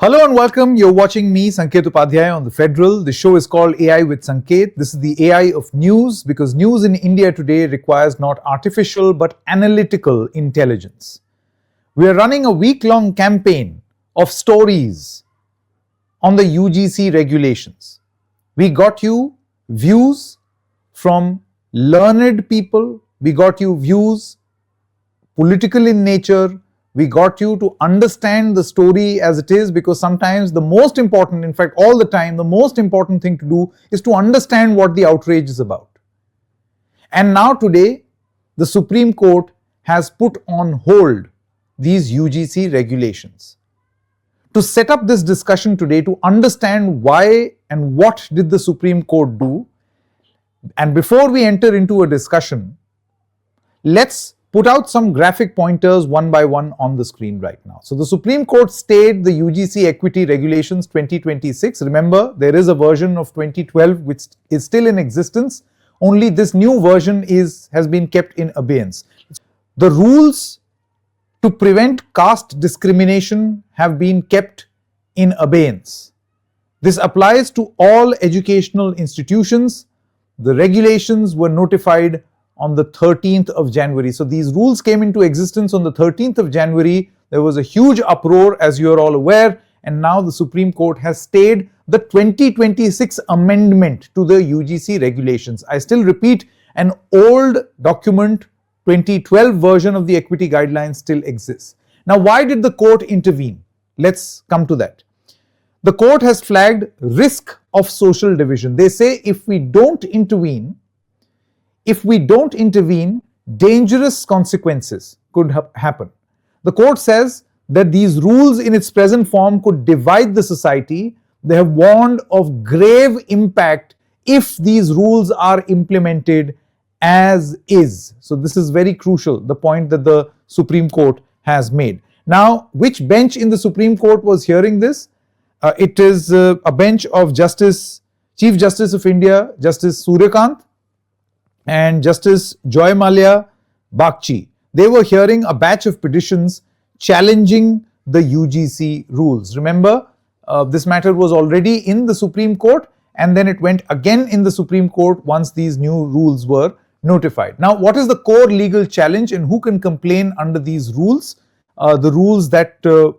Hello and welcome. You're watching me, Sanket Upadhyay, on TheFederal. The show is called AI with Sanket. This is the AI of news because news in India today requires not artificial but analytical intelligence. We are running a week-long campaign of stories on the UGC regulations. We got you views from learned people. We got you views political in nature. We got you to understand the story as it is, because sometimes the most important, in fact all the time, the most important thing to do is to understand what the outrage is about. And now today, the Supreme Court has put on hold these UGC regulations. To set up this discussion today, to understand why and what did the Supreme Court do, and before we enter into a discussion, let's put out some graphic pointers one by one on the screen right now. So the Supreme Court stayed the UGC Equity Regulations 2026. Remember, there is a version of 2012 which is still in existence. Only this new version has been kept in abeyance. The rules to prevent caste discrimination have been kept in abeyance. This applies to all educational institutions. The regulations were notified on the 13th of January. So these rules came into existence on the 13th of January. There was a huge uproar, as you are all aware, and now the Supreme Court has stayed the 2026 amendment to the UGC regulations. I still repeat, an old document, 2012 version of the equity guidelines still exists. Now, why did the court intervene? Let's come to that. The court has flagged risk of social division. They say if we don't intervene, dangerous consequences could happen. The court says that these rules in its present form could divide the society. They have warned of grave impact if these rules are implemented as is. So this is very crucial, the point that the Supreme Court has made. Now, which bench in the Supreme Court was hearing this? It is a bench of Chief Justice of India, Justice Suryakant, and Justice Joy Mallya Bagchi. They were hearing a batch of petitions challenging the UGC rules. Remember, this matter was already in the Supreme Court, and then it went again in the Supreme Court once these new rules were notified. Now, what is the core legal challenge and who can complain under these rules? The rules that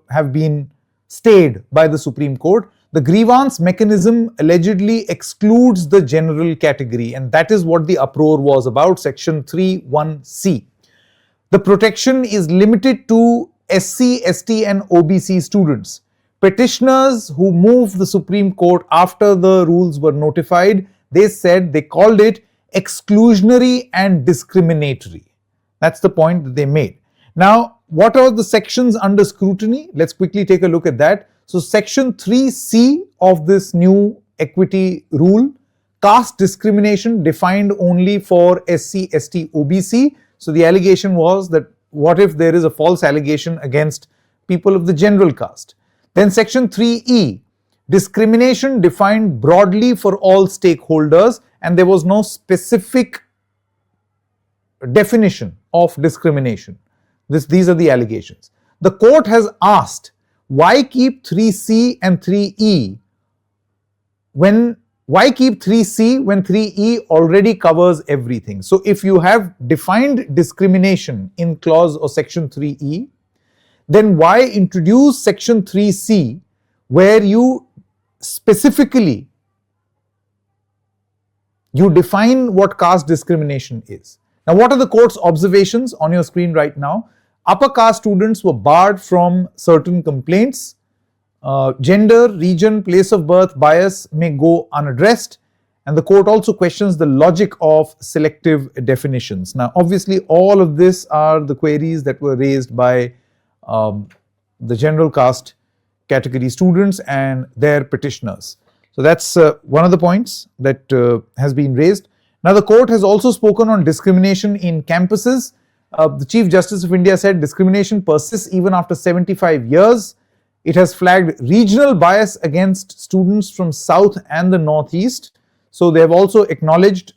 have been stayed by the Supreme Court. The grievance mechanism allegedly excludes the general category, and that is what the uproar was about, section 3(1)(c). The protection is limited to SC, ST and OBC students. Petitioners who moved the Supreme Court after the rules were notified, they called it exclusionary and discriminatory. That's the point that they made. Now, what are the sections under scrutiny? Let's quickly take a look at that. So section 3(c) of this new equity rule, caste discrimination defined only for SC, ST, OBC. So the allegation was that what if there is a false allegation against people of the general caste? Then section 3(e), discrimination defined broadly for all stakeholders, and there was no specific definition of discrimination. These are the allegations. The court has asked, why keep 3(c) and 3(e) when 3(e) already covers everything? So if you have defined discrimination in clause or section 3(e), then why introduce section 3(c) where you specifically define what caste discrimination is? Now, what are the court's observations on your screen right now? Upper caste students were barred from certain complaints. Gender, region, place of birth bias may go unaddressed, and the court also questions the logic of selective definitions. Now, obviously, all of this are the queries that were raised by the general caste category students and their petitioners. So that's one of the points that has been raised. Now, the court has also spoken on discrimination in campuses. The Chief Justice of India said discrimination persists even after 75 years. It has flagged regional bias against students from South and the Northeast. So they have also acknowledged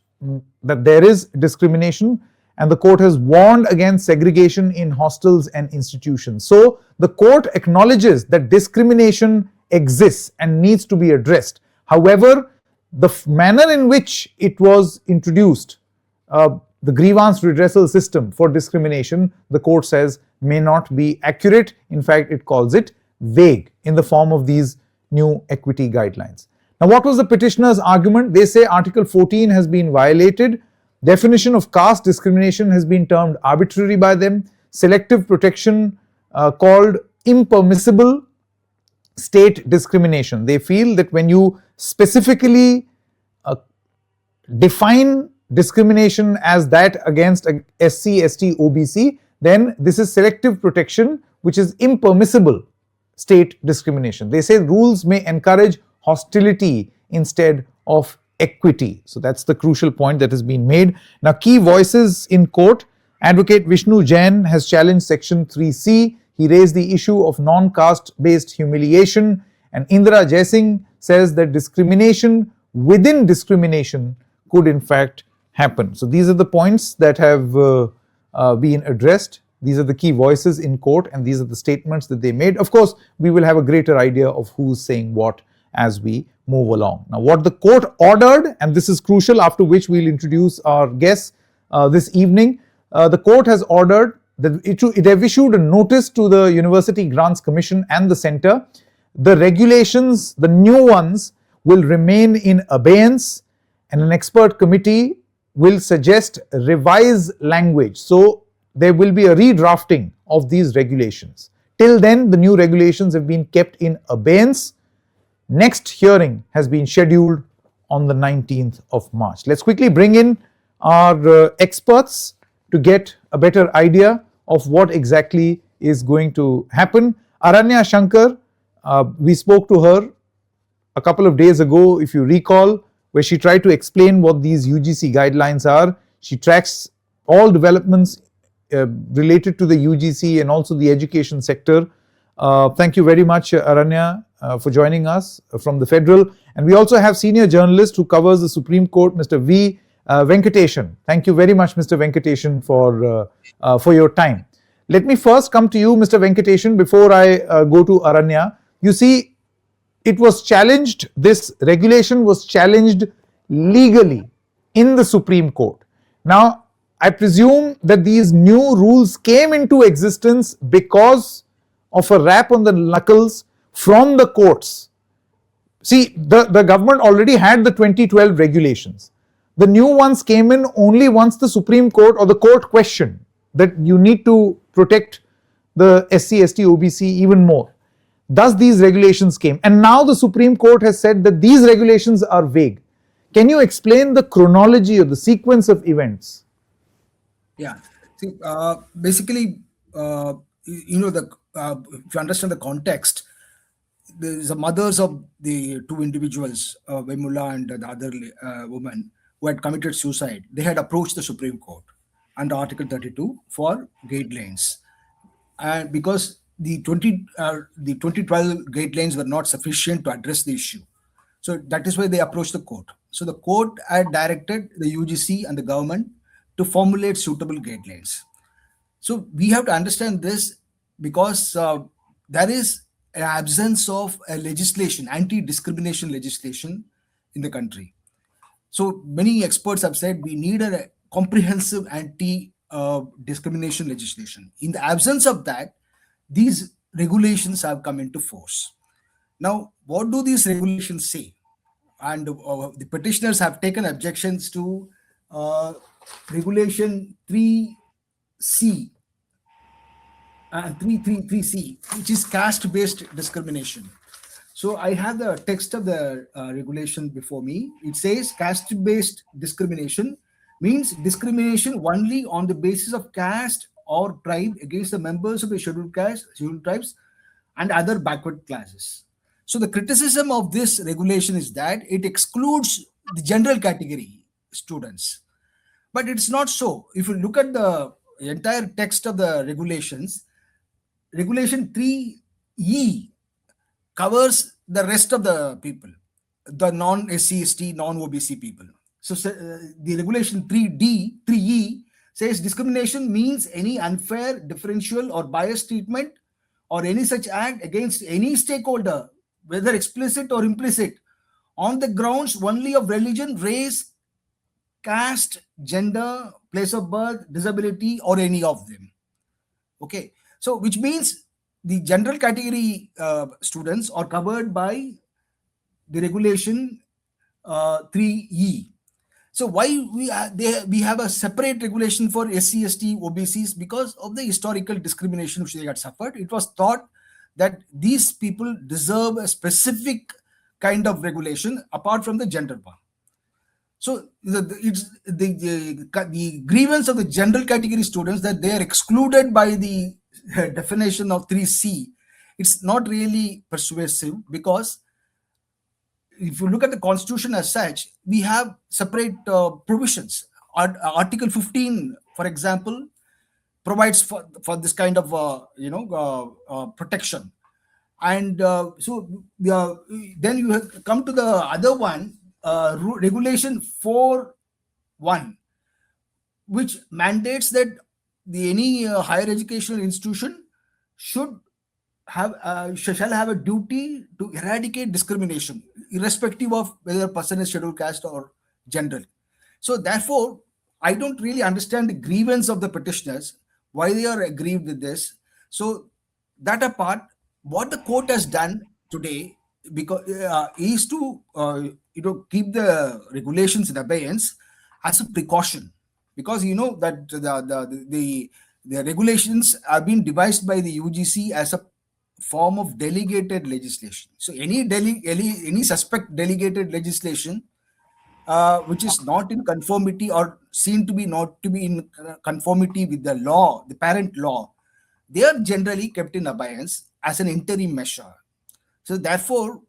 that there is discrimination, and the court has warned against segregation in hostels and institutions. So the court acknowledges that discrimination exists and needs to be addressed. However, the manner in which it was introduced, the grievance redressal system for discrimination, the court says may not be accurate. In fact, it calls it vague in the form of these new equity guidelines. Now, what was the petitioner's argument? They say Article 14 has been violated. Definition of caste discrimination has been termed arbitrary by them. Selective protection called impermissible. State discrimination. They feel that when you specifically define discrimination as that against a SC, ST, OBC, then this is selective protection, which is impermissible state discrimination. They say rules may encourage hostility instead of equity. So that's the crucial point that has been made. Now, key voices in court. Advocate Vishnu Jain has challenged Section 3C. He raised the issue of non-caste based humiliation, and Indira Jaising says that discrimination within discrimination could in fact happen. So these are the points that have been addressed. These are the key voices in court, and these are the statements that they made. Of course, we will have a greater idea of who's saying what as we move along. Now, what the court ordered, and this is crucial, after which we'll introduce our guests this evening, the court has ordered that it have issued a notice to the University Grants Commission and the Centre. The regulations, the new ones, will remain in abeyance, and an expert committee will suggest revised language. So there will be a redrafting of these regulations. Till then, the new regulations have been kept in abeyance. Next hearing has been scheduled on the 19th of March. Let's quickly bring in our experts to get a better idea of what exactly is going to happen. Aranya Shankar, we spoke to her a couple of days ago, if you recall, where she tried to explain what these UGC guidelines are. She tracks all developments related to the UGC and also the education sector. Thank you very much, Aranya, for joining us from the Federal. And we also have senior journalist who covers the Supreme Court, Mr. V. Venkateshan. Thank you very much, Mr. Venkateshan, for your time. Let me first come to you, Mr. Venkateshan, before I go to Aranya. You see, it was challenged, this regulation was challenged legally in the Supreme Court. Now, I presume that these new rules came into existence because of a rap on the knuckles from the courts. See, the government already had the 2012 regulations. The new ones came in only once the Supreme Court or the court questioned that you need to protect the SC, ST, OBC even more. Thus these regulations came, and now the Supreme Court has said that these regulations are vague. Can you explain the chronology or the sequence of events? Yeah, see, basically, if you understand the context, the mothers of the two individuals, Vemula and the other woman who had committed suicide, they had approached the Supreme Court under Article 32 for guidelines, and because the 2012 guidelines were not sufficient to address the issue, so that is why they approached the court. So the court had directed the UGC and the government to formulate suitable guidelines. So we have to understand this because there is an absence of a legislation, anti-discrimination legislation in the country. So many experts have said we need a comprehensive anti-discrimination legislation. In the absence of that, these regulations have come into force. Now, what do these regulations say? And the petitioners have taken objections to Regulation 3C and 3C, which is caste-based discrimination. So I have the text of the regulation before me. It says caste-based discrimination means discrimination only on the basis of caste or tribe against the members of the scheduled caste, scheduled tribes, and other backward classes. So the criticism of this regulation is that it excludes the general category students. But it's not so. If you look at the entire text of the regulations, Regulation 3E covers the rest of the people, the non-SC, ST, non-OBC people. So the Regulation 3E says discrimination means any unfair, differential, or biased treatment or any such act against any stakeholder, whether explicit or implicit, on the grounds only of religion, race, caste, gender, place of birth, disability, or any of them. Okay, so which means the general category students are covered by the regulation 3E. So why we have a separate regulation for SC, ST, OBCs? Because of the historical discrimination which they had suffered. It was thought that these people deserve a specific kind of regulation apart from the gender one. So it's the grievance of the general category students that they are excluded by the definition of 3C. It's not really persuasive, because if you look at the constitution as such, we have separate provisions. Article 15, for example, provides for this kind of protection. And then you have come to the other one, regulation 4.1, which mandates that any higher educational institution shall have a duty to eradicate discrimination, irrespective of whether a person is scheduled caste or general. So therefore, I don't really understand the grievance of the petitioners, why they are aggrieved with this. So that apart, what the court has done today, because is to keep the regulations in abeyance as a precaution, because you know that the regulations are being devised by the UGC as a form of delegated legislation. So any suspect delegated legislation which is not in conformity or seen to be not to be in conformity with the law, the parent law, they are generally kept in abeyance as an interim measure. So therefore,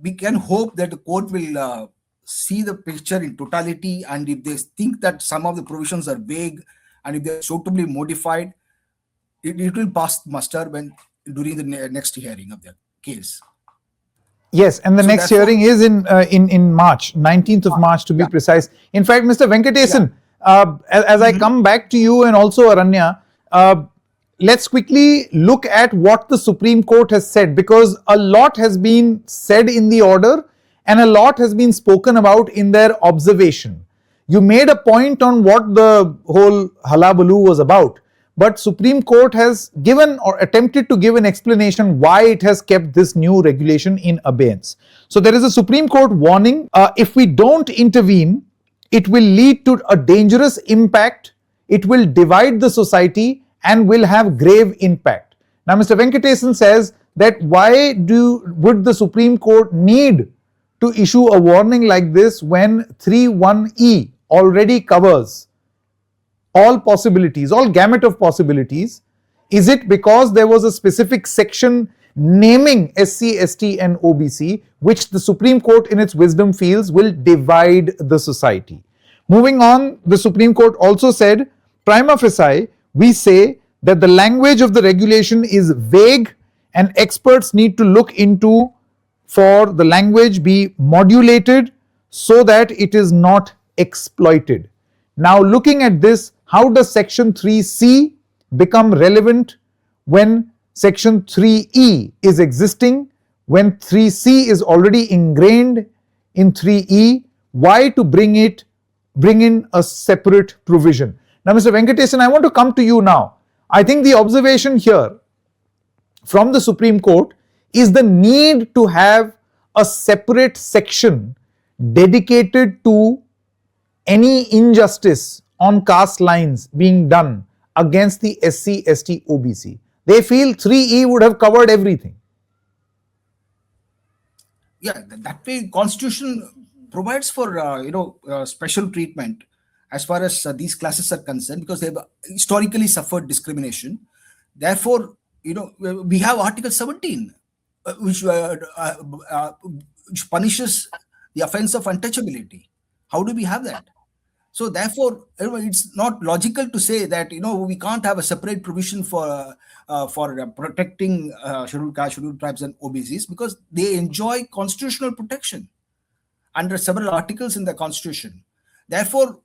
we can hope that the court will see the picture in totality, and if they think that some of the provisions are vague and if they are suitably modified, it will pass muster during the next hearing of the case. Yes, and the next hearing is in March, 19th of March to be precise. In fact, Mr. Venkatesan, as I come back to you and also Aranya, let's quickly look at what the Supreme Court has said, because a lot has been said in the order and a lot has been spoken about in their observation. You made a point on what the whole halabaloo was about, but Supreme Court has given or attempted to give an explanation why it has kept this new regulation in abeyance. So there is a Supreme Court warning, if we don't intervene, it will lead to a dangerous impact, it will divide the society and will have grave impact. Now Mr. Venkatesan says that why would the Supreme Court need to issue a warning like this when 3.1e already covers all possibilities, all gamut of possibilities? Is it because there was a specific section naming SC, ST and OBC, which the Supreme Court in its wisdom feels will divide the society? Moving on, the Supreme Court also said, prima facie, we say that the language of the regulation is vague and experts need to look into for the language be modulated so that it is not exploited. Now looking at this, how does section 3C become relevant when section 3E is existing, when 3C is already ingrained in 3E? Why to bring in a separate provision? Now Mr. Venkatesan, I want to come to you now. I think the observation here from the Supreme Court is the need to have a separate section dedicated to any injustice on caste lines being done against the SC, ST, OBC. They feel 3E would have covered everything. Yeah, that way Constitution provides for special treatment as far as these classes are concerned, because they have historically suffered discrimination. Therefore, we have Article 17, which punishes the offense of untouchability. How do we have that? So therefore, it's not logical to say that we can't have a separate provision for protecting scheduled caste, scheduled tribes, and OBCs, because they enjoy constitutional protection under several articles in the Constitution. Therefore,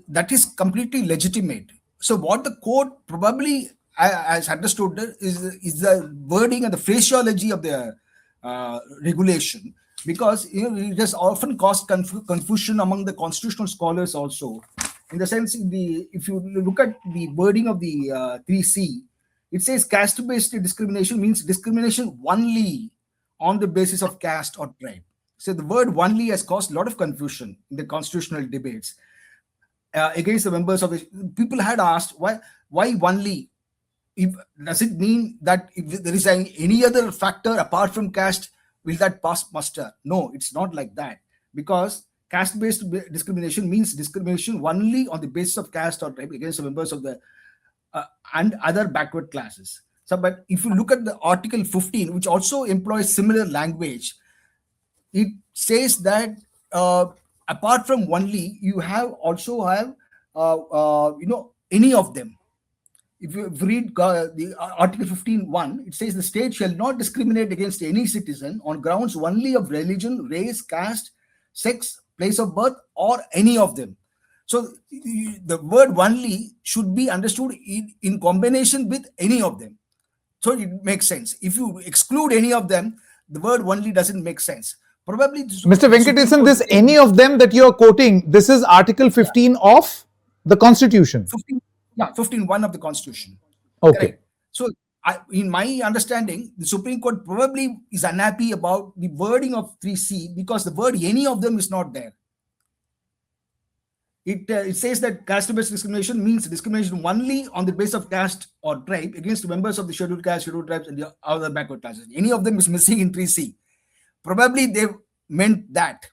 that is completely legitimate. So what the court probably has understood is the wording and the phraseology of the regulation, because it has often caused confusion among the constitutional scholars also. In the sense, if you look at the wording of the 3C, it says caste-based discrimination means discrimination only on the basis of caste or tribe. So the word only has caused a lot of confusion in the constitutional debates against the members of the people had asked why only. Does it mean that if there is any other factor apart from caste, will that pass muster? No, it's not like that, because caste-based discrimination means discrimination only on the basis of caste or tribe against the members of the and other backward classes. So, but if you look at the Article 15, which also employs similar language, it says that apart from only, you also have any of them. If you read the Article 15(1), it says the state shall not discriminate against any citizen on grounds only of religion, race, caste, sex, place of birth, or any of them. So the word only should be understood in combination with any of them. So it makes sense. If you exclude any of them, the word only doesn't make sense. Probably Mr. Venkatesan, this any of them that you are quoting, this is Article 15 of the Constitution. 15(1) of the Constitution. Okay. Correct. So, in my understanding, the Supreme Court probably is unhappy about the wording of 3C because the word any of them is not there. It says that caste-based discrimination means discrimination only on the basis of caste or tribe against members of the scheduled caste, scheduled tribes, and the other backward classes. Any of them is missing in 3C. Probably they meant that.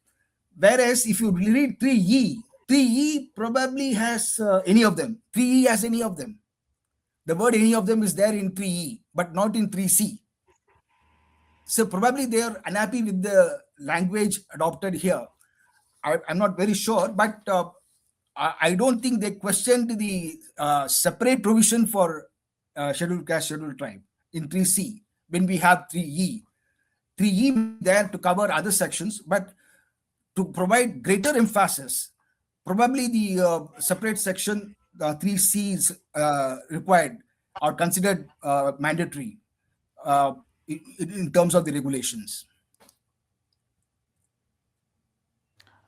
Whereas if you read 3E probably has any of them. 3E has any of them. The word any of them is there in 3E, but not in 3C. So probably they are unhappy with the language adopted here. I'm not very sure, but I don't think they questioned the separate provision for scheduled caste, scheduled tribe in 3C when we have 3E. 3E there to cover other sections, but to provide greater emphasis, probably the separate section 3C is required or considered mandatory in terms of the regulations.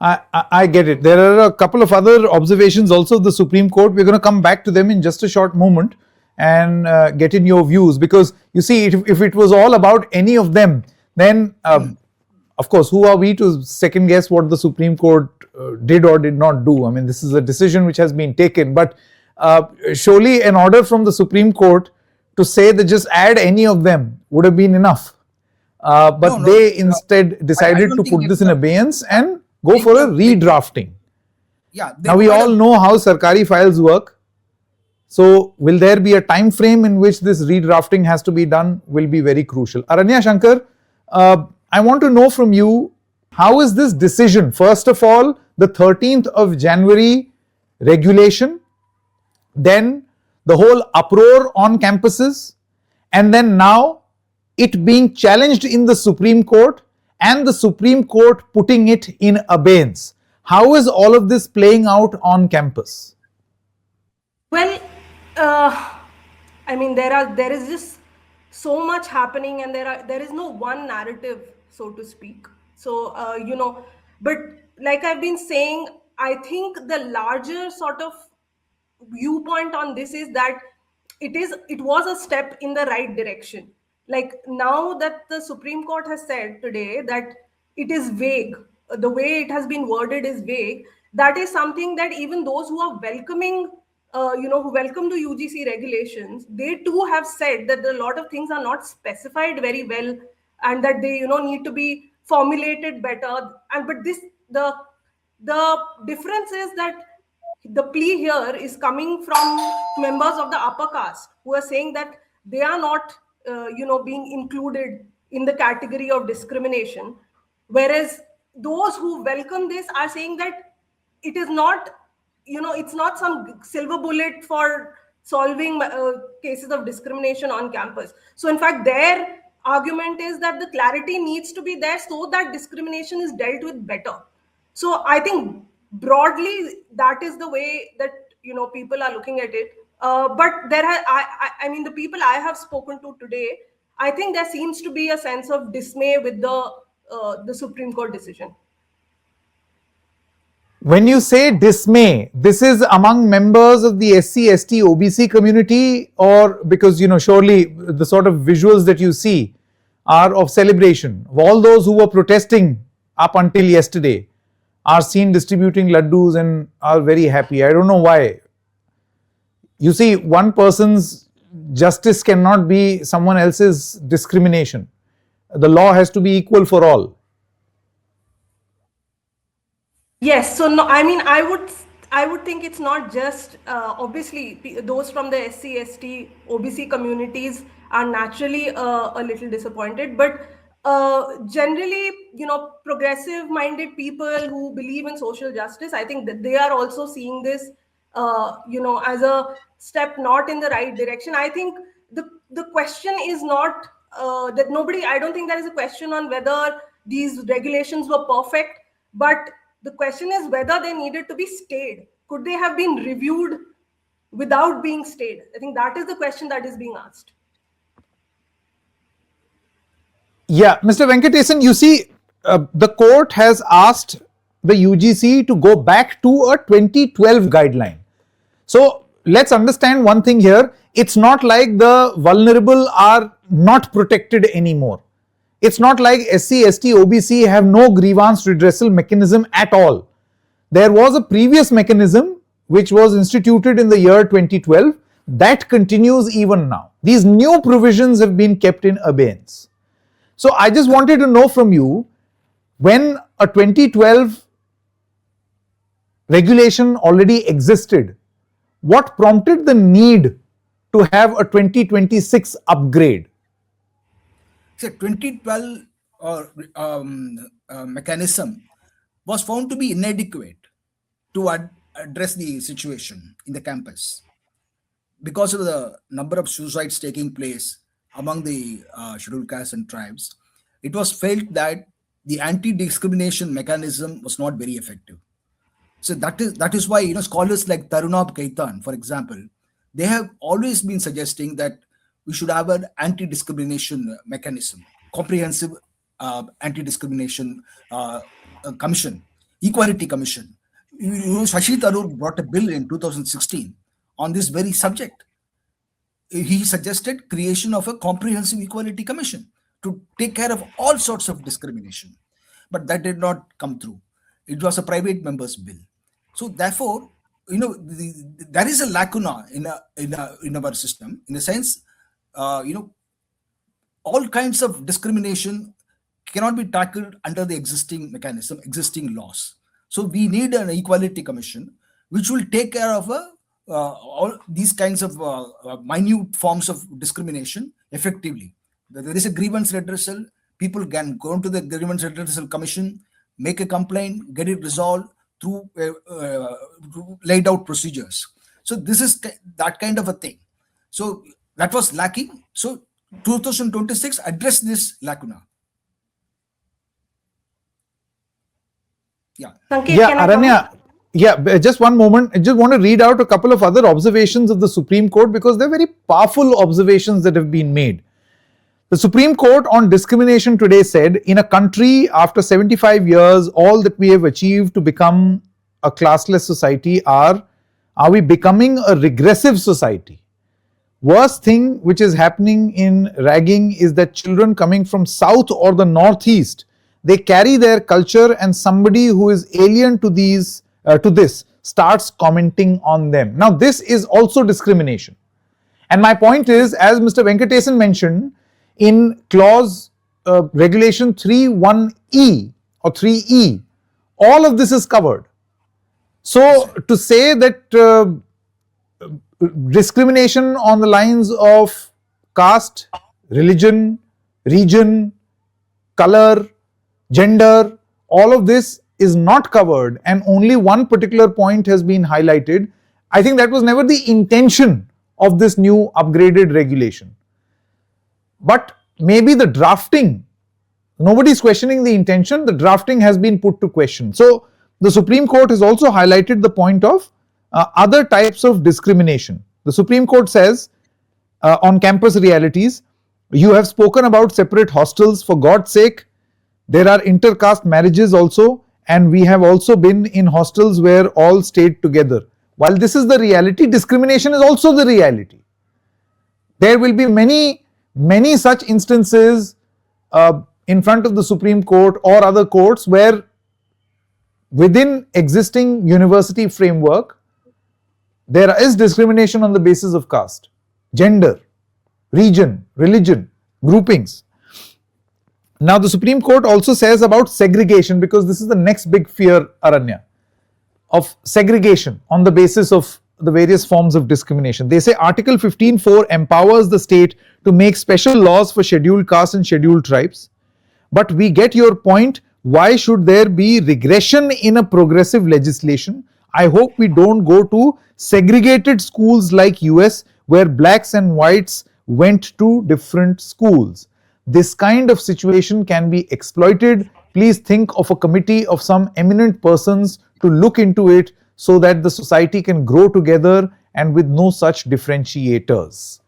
I get it. There are a couple of other observations also of the Supreme Court. We're going to come back to them in just a short moment and get in your views, because you see, if it was all about any of them, then of course, who are we to second guess what the Supreme Court did or did not do? I mean, this is a decision which has been taken, but surely an order from the Supreme Court to say that just add any of them would have been enough. But they instead decided to put this in abeyance and go for a redrafting. Yeah. Now we all know how Sarkari files work. So will there be a time frame in which this redrafting has to be done will be very crucial. Aranya Shankar, I want to know from you, how is this decision, first of all, the 13th of January regulation, then the whole uproar on campuses, and then now it being challenged in the Supreme Court and the Supreme Court putting it in abeyance. How is all of this playing out on campus? Well, I mean, there is just so much happening, and there is no one narrative, so to speak. So but like I've been saying, I think the larger sort of viewpoint on this is that it was a step in the right direction. Like, now that the Supreme Court has said today that it is vague, the way it has been worded is vague, that is something that even those who are welcoming who welcome the UGC regulations, they too have said that a lot of things are not specified very well, and that they need to be formulated better. And but the difference is that the plea here is coming from members of the upper caste who are saying that they are not being included in the category of discrimination, whereas those who welcome this are saying that it is not, it's not some silver bullet for solving cases of discrimination on campus. So in fact, their argument is that the clarity needs to be there so that discrimination is dealt with better. So I think broadly, that is the way that people are looking at it. But I mean, the people I have spoken to today, I think there seems to be a sense of dismay with the Supreme Court decision. When you say dismay, this is among members of the SC, ST, OBC community, or because surely the sort of visuals that you see are of celebration. All those who were protesting up until yesterday are seen distributing laddus and are very happy. I don't know why. You see, one person's justice cannot be someone else's discrimination. The law has to be equal for all. Yes, so no, I mean, I would think it's not just obviously those from the SC, ST, OBC communities are naturally a little disappointed, but generally, progressive-minded people who believe in social justice, I think that they are also seeing this, as a step not in the right direction. I think the question is not that I don't think there is a question on whether these regulations were perfect, but the question is whether they needed to be stayed. Could they have been reviewed without being stayed? I think that is the question that is being asked. Yeah, Mr. Venkatesan, you see, the court has asked the UGC to go back to a 2012 guideline. So let's understand one thing here. It's not like the vulnerable are not protected anymore. It's not like SC, ST, OBC have no grievance redressal mechanism at all. There was a previous mechanism which was instituted in the year 2012 that continues even now. These new provisions have been kept in abeyance. So I just wanted to know from you, when a 2012 regulation already existed, what prompted the need to have a 2026 upgrade? So 2012 mechanism was found to be inadequate to address the situation in the campus because of the number of suicides taking place among the scheduled castes and tribes. It was felt that the anti-discrimination mechanism was not very effective. So that is why scholars like Tarunab Kaitan, for example, they have always been suggesting that we should have an anti-discrimination mechanism, comprehensive anti-discrimination commission, equality commission. Shashi Tharoor brought a bill in 2016 on this very subject. He suggested creation of a comprehensive equality commission to take care of all sorts of discrimination, but that did not come through. It was a private member's bill. So therefore, there is a lacuna in our system, in the sense, all kinds of discrimination cannot be tackled under the existing mechanism, existing laws. So we need an equality commission which will take care of all these kinds of minute forms of discrimination effectively. There is a grievance redressal. People can go to the grievance redressal commission, make a complaint, get it resolved through laid out procedures. So this is that kind of a thing. So that was lacking. So 2026 addressed this lacuna. Yeah. Sanket, Yeah, Aranya. Yeah, just one moment. I just want to read out a couple of other observations of the Supreme Court because they're very powerful observations that have been made. The Supreme Court on discrimination today said, in a country after 75 years, all that we have achieved to become a classless society are we becoming a regressive society? Worst thing which is happening in ragging is that children coming from south or the northeast, they carry their culture and somebody who is alien to this starts commenting on them. Now this is also discrimination. And my point is, as Mr. Venkatesan mentioned, in clause regulation 3.1e or 3e, all of this is covered. So to say that discrimination on the lines of caste, religion, region, color, gender, all of this is not covered and only one particular point has been highlighted, I think that was never the intention of this new upgraded regulation. But maybe the drafting, nobody's questioning the intention, the drafting has been put to question. So the Supreme Court has also highlighted the point of other types of discrimination. The Supreme Court says on campus realities, you have spoken about separate hostels. For God's sake, there are intercaste marriages also, and we have also been in hostels where all stayed together. While this is the reality, discrimination is also the reality. There will be many such instances in front of the Supreme Court or other courts where within existing university framework, there is discrimination on the basis of caste, gender, region, religion, groupings. Now the Supreme Court also says about segregation, because this is the next big fear, Aranya, of segregation on the basis of the various forms of discrimination. They say Article 15(4) empowers the state to make special laws for scheduled castes and scheduled tribes. But we get your point. Why should there be regression in a progressive legislation? I hope we don't go to segregated schools like US, where blacks and whites went to different schools. This kind of situation can be exploited. Please think of a committee of some eminent persons to look into it so that the society can grow together and with no such differentiators.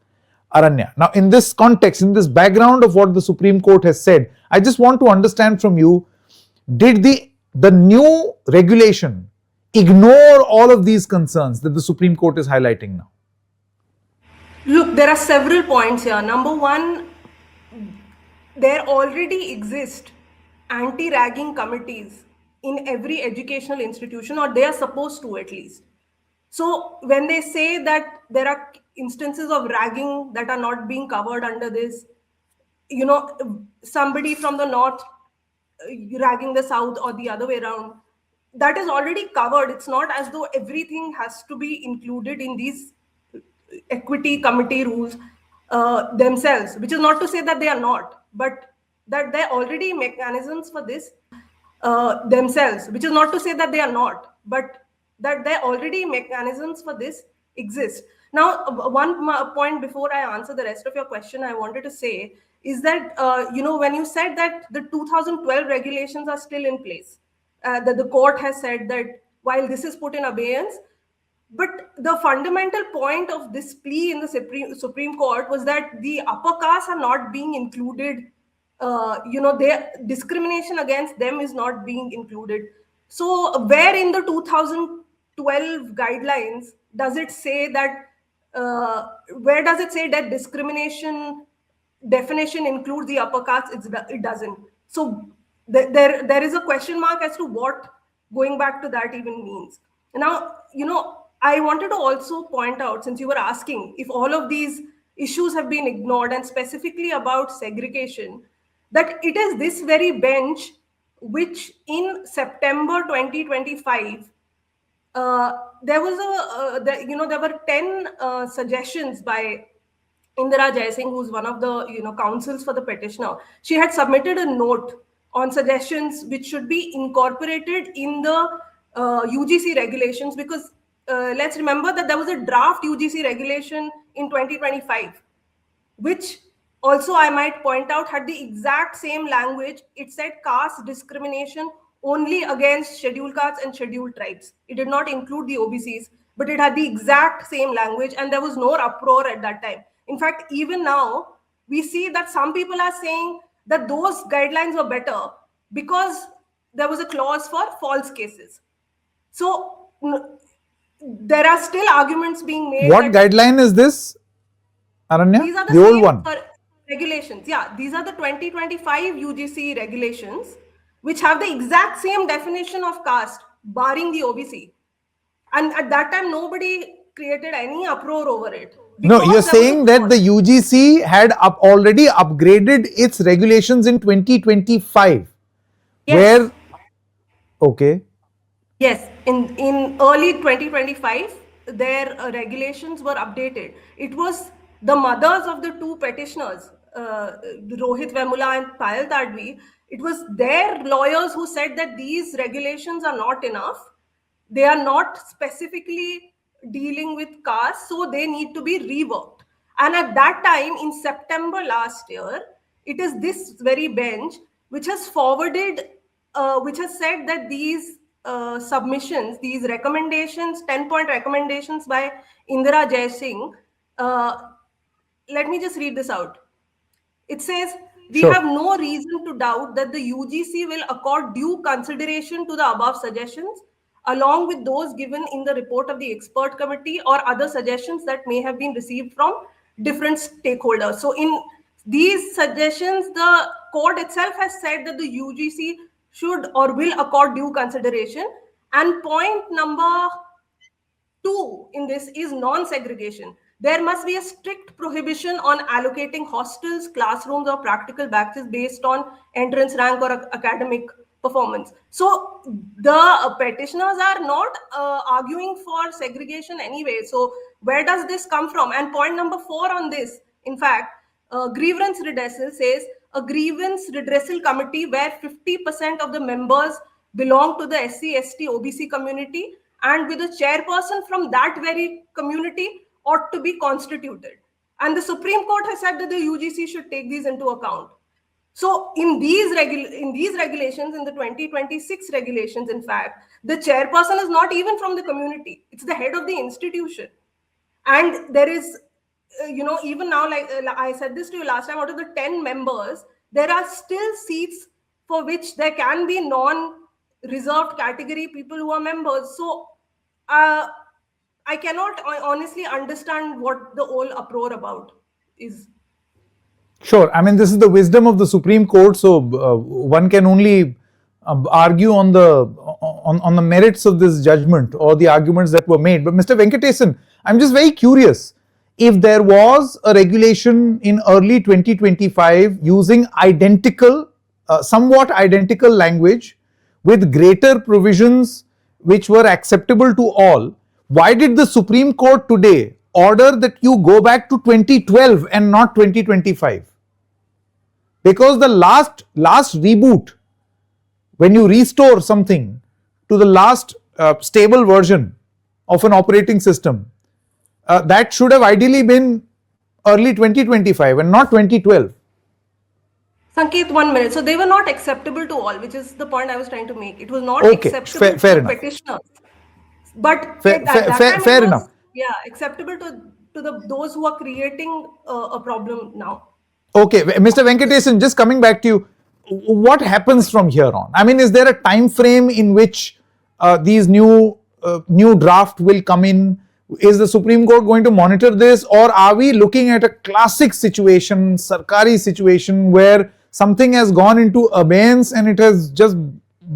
Aranya. Now, in this context, in this background of what the Supreme Court has said, I just want to understand from you, did the new regulation ignore all of these concerns that the Supreme Court is highlighting now? Look, there are several points here. Number one, there already exist anti-ragging committees in every educational institution, or they are supposed to at least. So when they say that there are instances of ragging that are not being covered under this, you know, somebody from the north ragging the south or the other way around, that is already covered. It's not as though everything has to be included in these equity committee rules themselves, which is not to say that they are not, but that there are already mechanisms for this themselves, which is not to say that they are not, but that there are already mechanisms for this exist. Now, one point before I answer the rest of your question, I wanted to say is that, when you said that the 2012 regulations are still in place, that the court has said that while this is put in abeyance, but the fundamental point of this plea in the Supreme Court was that the upper castes are not being included. Their discrimination against them is not being included. So where in the 2012 guidelines does it say that, where does it say that discrimination definition includes the upper castes? It doesn't. So there is a question mark as to what going back to that even means. Now, I wanted to also point out, since you were asking if all of these issues have been ignored, and specifically about segregation, that it is this very bench which in September 2025, there were 10 suggestions by Indira Jaising, who's one of the counsels for the petitioner. She had submitted a note on suggestions which should be incorporated in the UGC regulations, because let's remember that there was a draft UGC regulation in 2025, which also I might point out had the exact same language. It said caste discrimination only against scheduled castes and scheduled tribes. It did not include the OBCs, but it had the exact same language, and there was no uproar at that time. In fact, even now, we see that some people are saying that those guidelines were better because there was a clause for false cases. So there are still arguments being made. What guideline is this, Aranya? These are the old one. Regulations. Yeah, these are the 2025 UGC regulations, which have the exact same definition of caste, barring the OBC. And at that time, nobody created any uproar over it. No, you're saying that the UGC had already upgraded its regulations in 2025. Yes. Where, okay. Yes, in early 2025, their regulations were updated. It was the mothers of the two petitioners, Rohit Vemula and Payal Tadvi. It was their lawyers who said that these regulations are not enough. They are not specifically dealing with caste, so they need to be reworked. And at that time, in September last year, it is this very bench which has forwarded, which has said that these submissions, these recommendations, 10-point recommendations by Indira Jaisingh, let me just read this out. It says, we Sure. have no reason to doubt that the UGC will accord due consideration to the above suggestions, along with those given in the report of the expert committee or other suggestions that may have been received from different stakeholders. So in these suggestions, the court itself has said that the UGC should or will accord due consideration. And point number 2 in this is non-segregation. There must be a strict prohibition on allocating hostels, classrooms, or practical batches based on entrance rank or academic performance. So the petitioners are not arguing for segregation anyway. So where does this come from? And point number 4 on this, in fact, grievance redressal says a grievance redressal committee where 50% of the members belong to the SC, ST, OBC community, and with a chairperson from that very community ought to be constituted. And the Supreme Court has said that the UGC should take these into account. So in these regulations, in the 2026 regulations, in fact, the chairperson is not even from the community. It's the head of the institution. And there is, even now, like I said this to you last time, out of the 10 members, there are still seats for which there can be non-reserved category people who are members. So I cannot honestly understand what the whole uproar about is. Sure. I mean, this is the wisdom of the Supreme Court. So one can only argue on the merits of this judgment or the arguments that were made. But Mr. Venkatesan, I'm just very curious. If there was a regulation in early 2025 using somewhat identical language with greater provisions which were acceptable to all, why did the Supreme Court today order that you go back to 2012 and not 2025? Because the last reboot, when you restore something to the last stable version of an operating system, that should have ideally been early 2025 and not 2012. Sanket, 1 minute. So they were not acceptable to all, which is the point I was trying to make. It was not Okay, acceptable fair to enough. petitioners. But fair enough. Yeah, acceptable to those who are creating a problem now. Okay, Mr. Venkatesan, just coming back to you, what happens from here on? I mean, is there a time frame in which these new draft will come in? Is the Supreme Court going to monitor this, or are we looking at a classic situation, Sarkari situation, where something has gone into abeyance and it has just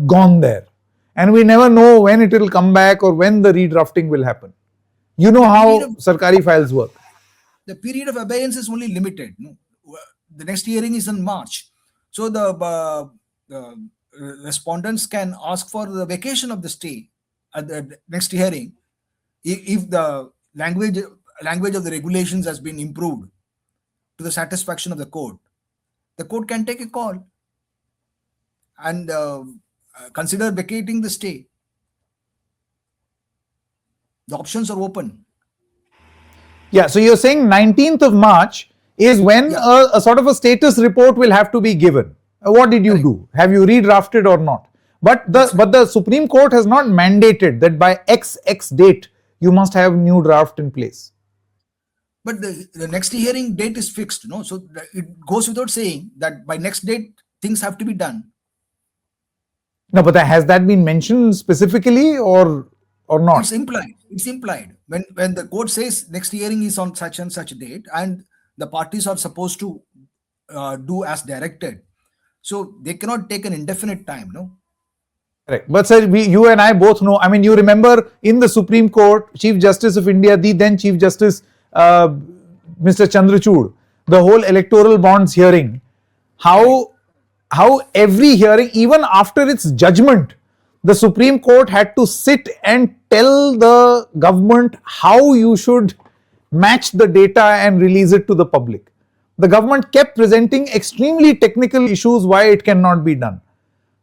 gone there, and we never know when it will come back or when the redrafting will happen? You know how Sarkari files work. The period of abeyance is only limited. No? The next hearing is in March. So the respondents can ask for the vacation of the stay at the next hearing if the language of the regulations has been improved to the satisfaction of the court. The court can take a call and consider vacating the stay. The options are open. Yeah, so you're saying 19th of March is when a sort of a status report will have to be given. What did you do? Have you redrafted or not? But the Supreme Court has not mandated that by X date you must have new draft in place. But the next hearing date is fixed, no? So it goes without saying that by next date things have to be done. No, but has that been mentioned specifically or not? It's implied. It's implied. When the court says next hearing is on such and such date, and the parties are supposed to do as directed, so they cannot take an indefinite time, no? Correct. But sir, you and I both know, I mean, you remember in the Supreme Court, Chief Justice of India, the then Chief Justice, Mr. Chandrachud, the whole electoral bonds hearing, how every hearing, even after its judgment, the Supreme Court had to sit and tell the government how you should match the data and release it to the public. The government kept presenting extremely technical issues why it cannot be done.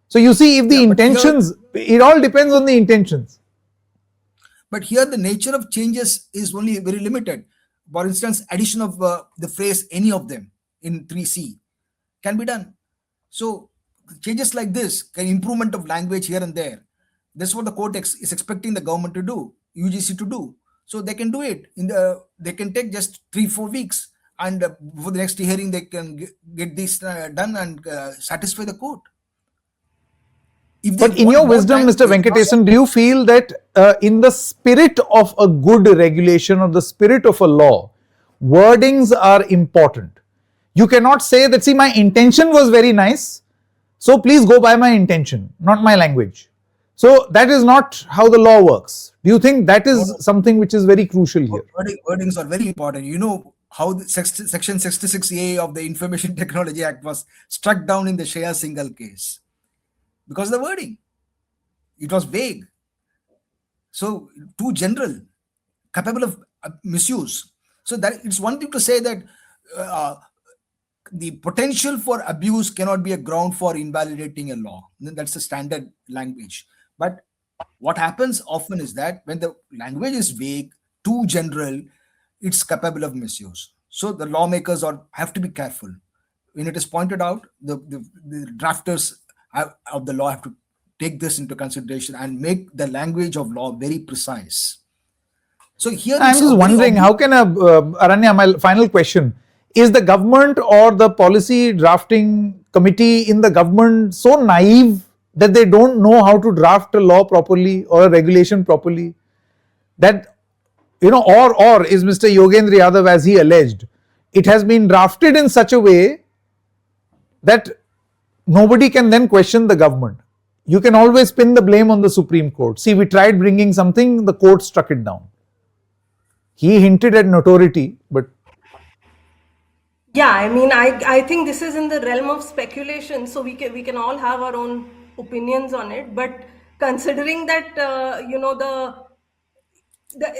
So you see, if the intentions, it all depends on the intentions. But here the nature of changes is only very limited. For instance, addition of the phrase any of them in 3C can be done. So changes like this, improvement of language here and there, This is what the court is expecting the government to do, UGC to do. So they can do it. They can take just 3-4 weeks, and for the next hearing they can get this done and satisfy the court. But in your wisdom, Mr. Venkatesan, do you feel that in the spirit of a good regulation or the spirit of a law, wordings are important? You cannot say that, see, my intention was very nice, so please go by my intention, not my language. So that is not how the law works. Do you think that is something which is very crucial here? Wordings are very important. You know how the Section 66A of the Information Technology Act was struck down in the Shreya Singhal case? Because the wording, it was vague, so too general, capable of misuse. So that it's one thing to say that the potential for abuse cannot be a ground for invalidating a law. That's the standard language. But what happens often is that when the language is vague, too general, it's capable of misuse. So the lawmakers have to be careful. When it is pointed out, the drafters of the law have to take this into consideration and make the language of law very precise. So here I'm just wondering, how can Aranya, my final question, is the government or the policy drafting committee in the government so naive that they don't know how to draft a law properly or a regulation properly? That, or is Mr. Yogendra Yadav, as he alleged, it has been drafted in such a way that nobody can then question the government. You can always pin the blame on the Supreme Court. See, we tried bringing something, the court struck it down. He hinted at notoriety, but... Yeah, I mean, I think this is in the realm of speculation, so we can all have our own opinions on it. But considering that,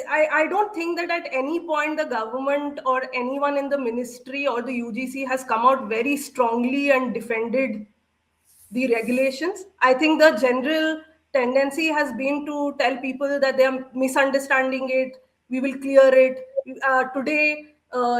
I don't think that at any point the government or anyone in the ministry or the UGC has come out very strongly and defended the regulations. I think the general tendency has been to tell people that they are misunderstanding it, we will clear it. Today,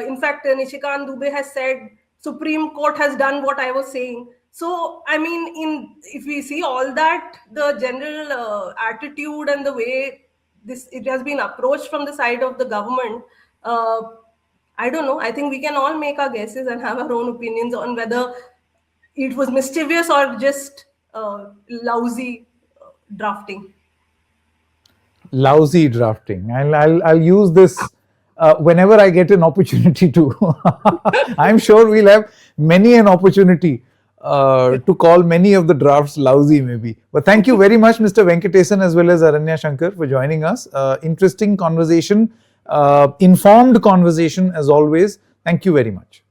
in fact, Nishikant Dubey has said, Supreme Court has done what I was saying. So, I mean, if we see all that, the general attitude and the way it has been approached from the side of the government, I don't know. I think we can all make our guesses and have our own opinions on whether it was mischievous or just lousy drafting. Lousy drafting. I'll use this whenever I get an opportunity to. I'm sure we'll have many an opportunity to call many of the drafts lousy maybe. But thank you very much, Mr. Venkatesan, as well as Aranya Shankar, for joining us. Interesting conversation, informed conversation as always. Thank you very much.